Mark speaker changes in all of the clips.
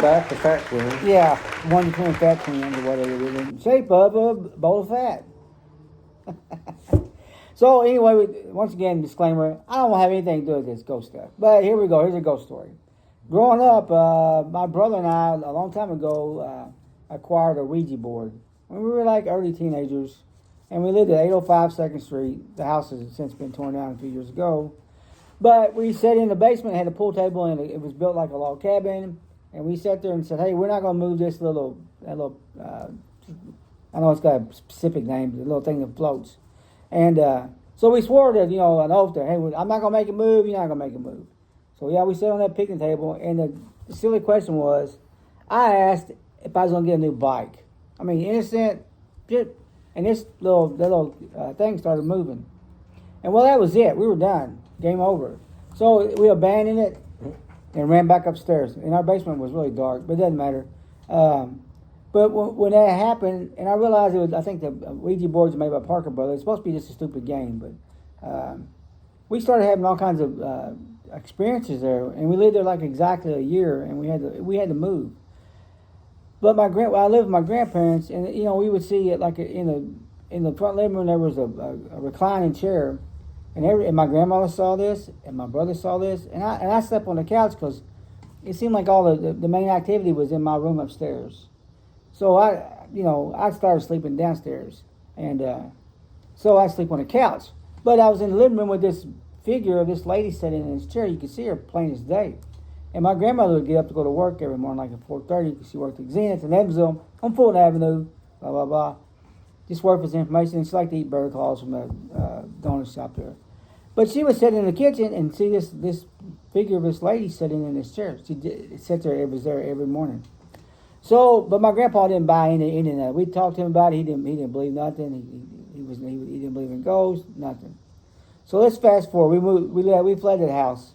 Speaker 1: fat, the fat twins.
Speaker 2: Yeah, one between fat twins or whatever it is, in shape of a bowl of fat. So anyway, once again, disclaimer, I don't have anything to do with this ghost stuff. But here we go, here's a ghost story. Growing up, my brother and I, a long time ago, acquired a Ouija board. When we were like early teenagers, and we lived at 805 2nd Street. The house has since been torn down a few years ago. But we sat in the basement, had a pool table, and it was built like a log cabin. And we sat there and said, hey, we're not going to move this little, I know it's got a specific name, the little thing that floats. And so we swore to, an oath there, hey, I'm not going to make it move, you're not going to make it move. So yeah, we sat on that picnic table, and the silly question was, I asked if I was going to get a new bike. I mean, innocent, and this little thing started moving. And well, that was it. We were done. Game over. So we abandoned it and ran back upstairs. And our basement was really dark, but it doesn't matter. But when that happened, and I realized I think the Ouija boards are made by Parker Brothers. It's supposed to be just a stupid game, but we started having all kinds of experiences there, and we lived there like exactly a year, and we had to move. But I lived with my grandparents, and we would see it like in the front living room there was a reclining chair, and my grandmother saw this, and my brother saw this, and I slept on the couch because it seemed like all the main activity was in my room upstairs. So I started sleeping downstairs, and so I sleep on the couch. But I was in the living room with this figure of this lady sitting in this chair. You could see her plain as day. And my grandmother would get up to go to work every morning, like at 4:30, because she worked at Zenith in Evansville on Fulton Avenue, blah, blah, blah. Just work for some information. And she liked to eat burger claws from the donut shop there. But she would sit in the kitchen and see this figure of this lady sitting in this chair. It was there every morning. So, but my grandpa didn't buy any of that. We talked to him about it. He didn't believe nothing. He didn't believe in ghosts, nothing. So let's fast forward. We fled the house.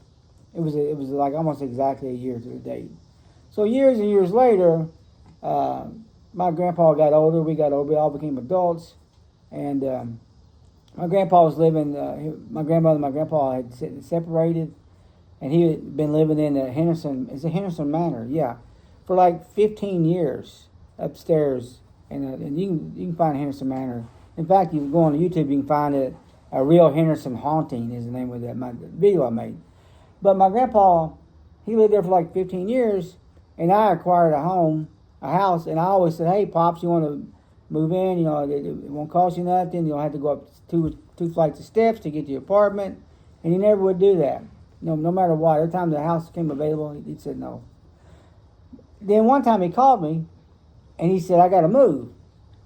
Speaker 2: It was like almost exactly a year to the date. So years and years later, my grandpa got older. We got older. We all became adults, and my grandpa was living. My grandmother and my grandpa had separated, and he had been living in Henderson. It's a Henderson Manor, yeah, for like 15 years upstairs. And you can find Henderson Manor. In fact, you go on YouTube, you can find it. A Real Henderson Haunting is the name of that video I made. But my grandpa, he lived there for like 15 years, and I acquired a house, and I always said, hey, Pops, you want to move in? It won't cost you nothing. You don't have to go up two flights of steps to get to your apartment. And he never would do that, no matter what. Every time the house came available, he said no. Then one time he called me, and he said, I got to move.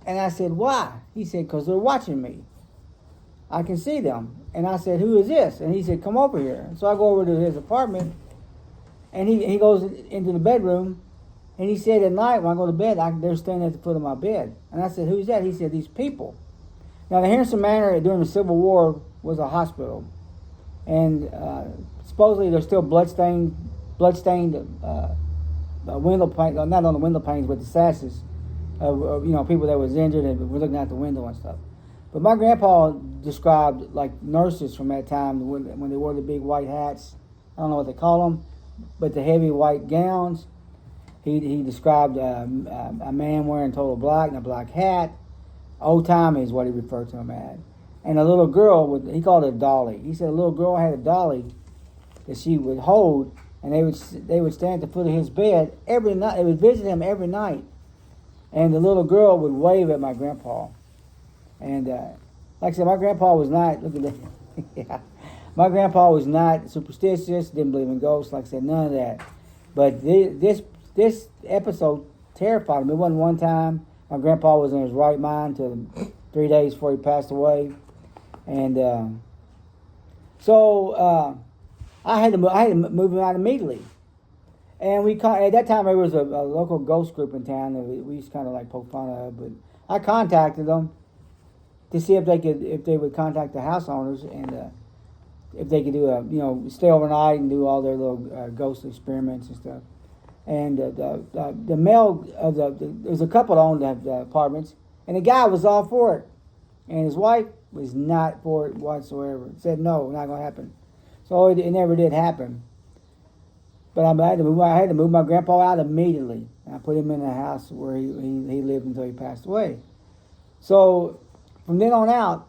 Speaker 2: And I said, why? He said, because they're watching me. I can see them. And I said, who is this? And he said, come over here. So I go over to his apartment, and he goes into the bedroom, and he said at night when I go to bed, they're standing at the foot of my bed. And I said, who's that? He said, these people. Now, the Henderson Manor during the Civil War was a hospital. And supposedly there's still bloodstained window panes, not on the window panes, but the sashes of people that was injured and were looking out the window and stuff. But my grandpa described like nurses from that time when they wore the big white hats. I don't know what they call them, but the heavy white gowns. He described a man wearing total black and a black hat. Old timey is what he referred to him as. And a little girl, he called it a dolly. He said a little girl had a dolly that she would hold, and they would stand at the foot of his bed every night. They would visit him every night, and the little girl would wave at my grandpa. And like I said, my grandpa was not, look at that, yeah. My grandpa was not superstitious, didn't believe in ghosts, like I said, none of that. But this episode terrified him. It wasn't one time. My grandpa was in his right mind till 3 days before he passed away. And so I had to move him out immediately. And at that time there was a local ghost group in town that we used to kind of like poke fun of. But I contacted them to see if they would contact the house owners and if they could do stay overnight and do all their little ghost experiments and stuff. And the male there was a couple that owned the apartments, and the guy was all for it, and his wife was not for it whatsoever. Said no, not gonna happen. So it never did happen. But I had to move my grandpa out immediately. And I put him in the house where he lived until he passed away. So from then on out,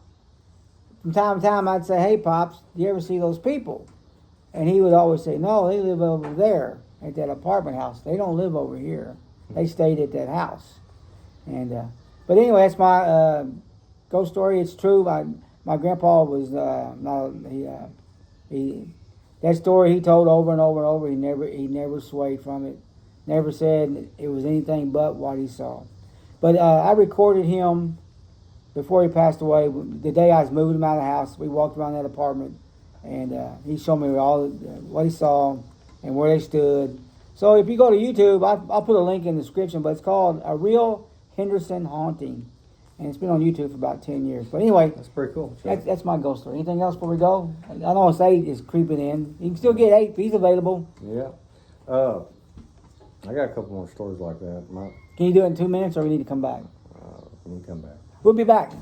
Speaker 2: from time to time, I'd say, "Hey, Pops, do you ever see those people?" And he would always say, "No, they live over there at that apartment house. They don't live over here. They stayed at that house." And but anyway, that's my ghost story. It's true. My grandpa was that story he told over and over and over. He never swayed from it. Never said it was anything but what he saw. But I recorded him before he passed away. The day I was moving him out of the house, we walked around that apartment, and he showed me all what he saw and where they stood. So if you go to YouTube, I'll put a link in the description. But it's called A Real Henderson Haunting, and it's been on YouTube for about 10 years. But anyway,
Speaker 1: that's pretty cool.
Speaker 2: That's my ghost story. Anything else before we go? I know it's 8 is creeping in. You can still get 8. He's available.
Speaker 1: Yeah. I got a couple more stories like that.
Speaker 2: Can you do it in 2 minutes, or we need to come back?
Speaker 1: We can come back.
Speaker 2: We'll be back.